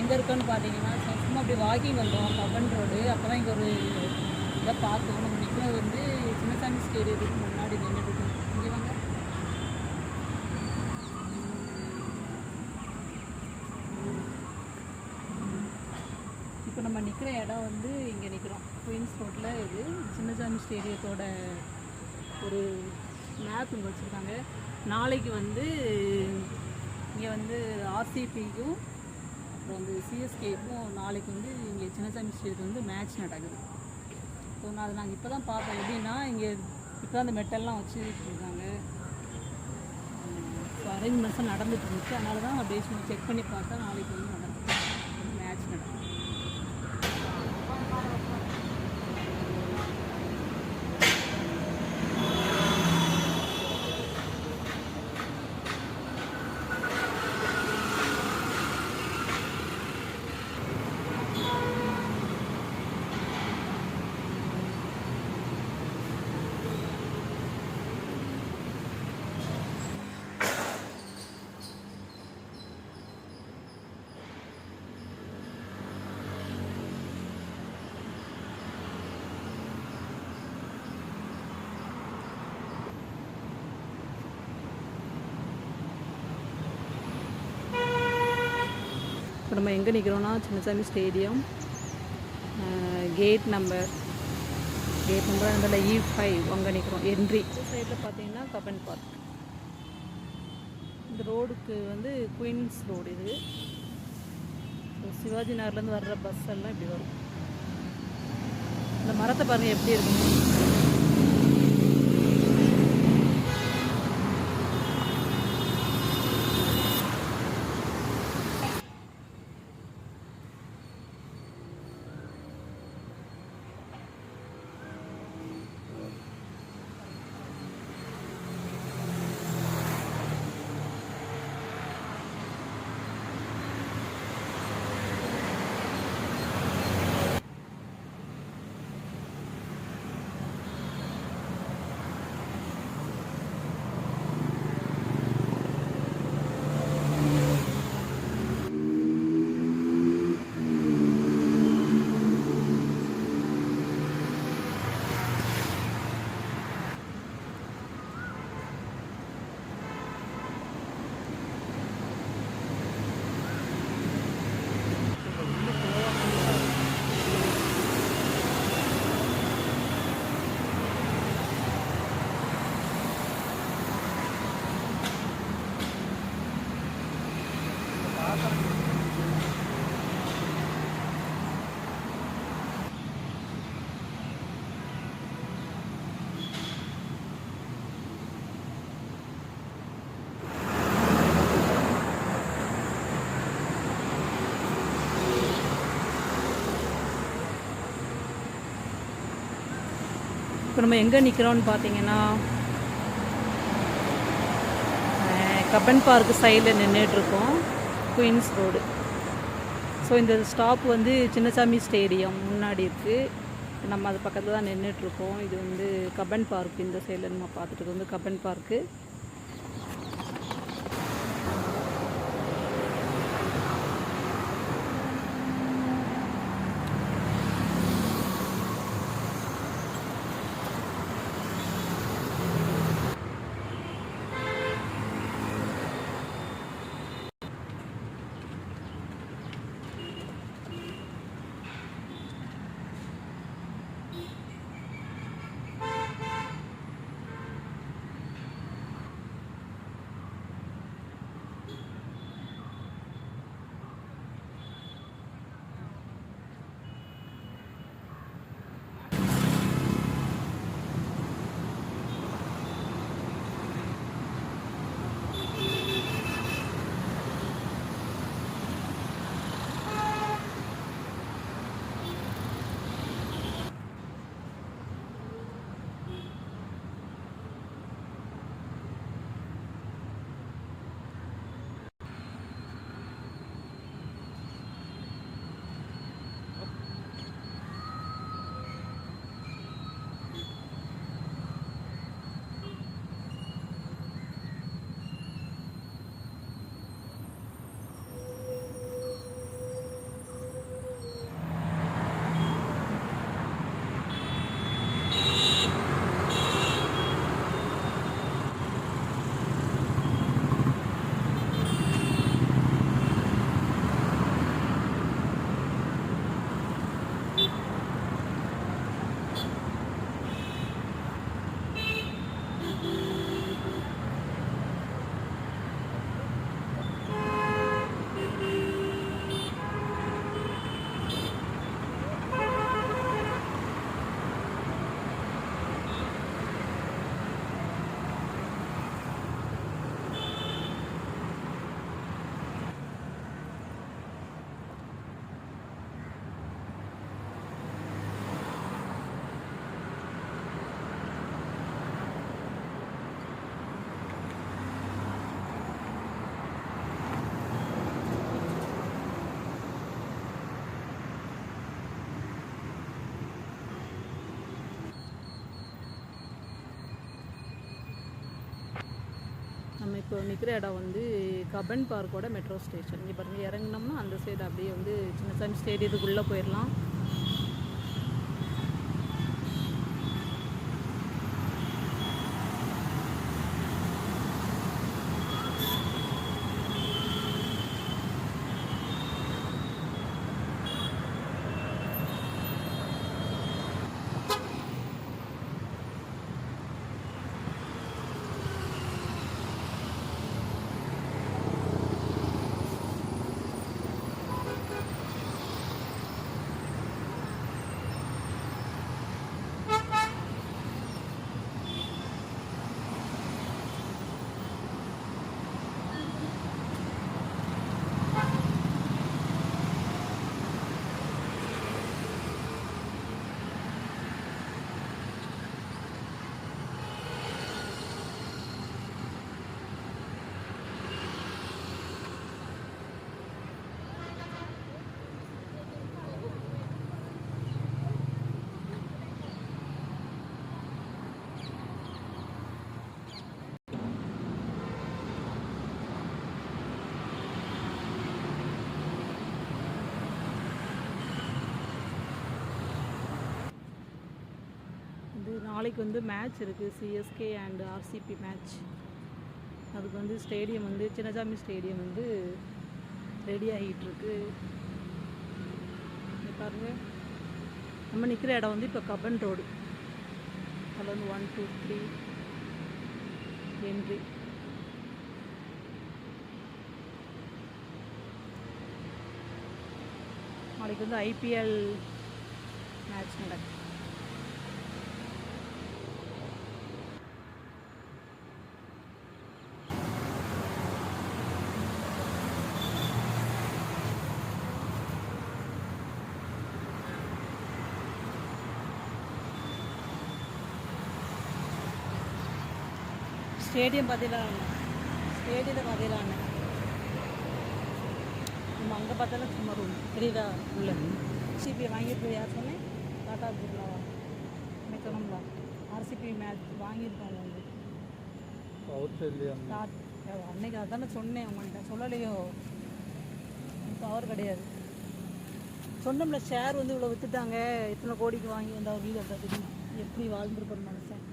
எங்கே இருக்கோன்னு பார்த்தீங்கன்னா சும்மா அப்படி வாக்கிங் வந்தோம் கபன் ரோடு. அப்போ தான் இங்கே ஒரு இதை பார்த்தோம். நம்ம நிற்கிறது வந்து சின்னசாமி ஸ்டேடியத்துக்கு முன்னாடி நின்றுட்டு இருக்கோம். இங்கே வாங்க. இப்போ நம்ம நிற்கிற இடம் வந்து இங்கே நிற்கிறோம். குயின்ஸ் ரோட்டில் இது சின்னசாமி ஸ்டேடியத்தோட ஒரு மேப் இங்கே வச்சுருக்காங்க. நாளைக்கு வந்து இங்கே வந்து ஆர்சிபிக்கும் அப்புறம் வந்து சிஎஸ்கேக்கும் நாளைக்கு வந்து இங்கே சின்னசாமி ஸ்டேடியத்தில் வந்து மேட்ச் நடக்குது. ஸோ அதை நாங்கள் இப்போ தான் பார்த்தோம். எப்படின்னா இங்கே இப்போ தான் அந்த மெட்டல்லாம் வச்சுருக்காங்க. ஸோ அரேஞ்ச்மெண்ட்ஸும் நடந்துட்டு இருந்துச்சு. அதனால தான் அப்படியே சும்மா செக் பண்ணி பார்த்தா நாளைக்கு வந்து நடக்கும், மேட்ச் நடக்கும். இப்போ நம்ம எங்கே நிற்கிறோன்னா சின்னசாமி ஸ்டேடியம் கேட் நம்பர் அதில் E5 அங்கே நிற்கிறோம். என்ட்ரி சைடில் பார்த்தீங்கன்னா கபன் பார்க். இந்த ரோடுக்கு வந்து குயின்ஸ் ரோடு. இது சிவாஜி நகர்லேருந்து வர்ற பஸ் எல்லாம் இப்படி வரும். இந்த மரத்தை பாருங்கள் எப்படி இருக்குன்னு. இப்போ நம்ம எங்கே நிற்கிறோன்னு பார்த்தீங்கன்னா கபன் பார்க் சைடில் நின்றுட்டுருக்கோம், குயின்ஸ் ரோடு. ஸோ இந்த ஸ்டாப் வந்து சின்னசாமி ஸ்டேடியம் முன்னாடி இருக்குது. நம்ம அது பக்கத்தில் தான் நின்றுட்டுருக்கோம். இது வந்து கபன் பார்க். இந்த சைடில் நம்ம பார்த்துட்டு வந்து கபன் பார்க்கு. நம்ம இப்போ நிற்கிற இடம் வந்து கபன் பார்க்கோட மெட்ரோ ஸ்டேஷன். இங்கே பாருங்கள், இறங்கினோம்னா அந்த சைடு அப்படியே வந்து சின்னசாமி ஸ்டேடியத்துக்குள்ளே போயிடலாம். நாளைக்கு வந்து மேட்ச் இருக்குது, சிஎஸ்கே அண்ட் ஆர்சிபி மேட்ச். அதுக்கு வந்து ஸ்டேடியம் வந்து சின்னசாமி ஸ்டேடியம் வந்து ரெடி ஆகிட்டுருக்கு. பாருங்கள், நம்ம நிற்கிற இடம் வந்து இப்போ கபன் ரோடு. அதில் வந்து 1 2 3 என்ட்ரி. நாளைக்கு வந்து ஐபிஎல் மேட்ச் நடக்குது. ஸ்டேடியம் பார்த்தீங்களா? ஸ்டேடியத்தை பார்த்தீங்களா? நம்ம அங்கே பார்த்தாலும் சும்மா ரூம் தெரியுதா? உள்ள ஆர்சிபி வாங்கிட்டு யார் சொன்னேன்? டாடா பிர்லாவா எனக்கு சொன்னோம்ல, ஆர்சிபி மேட்ச் வாங்கியிருக்கோம் வந்து அன்னைக்கு அதானே சொன்னேன் உங்கள்கிட்ட, சொல்லலையோ? பவர் கிடையாது சொன்னோம்ல. ஷேர் வந்து இவ்வளோ விற்றுட்டாங்க, இத்தனை கோடிக்கு வாங்கி வந்தால் வீடு எப்படி வாழ்ந்துருப்பார் மனுஷன்.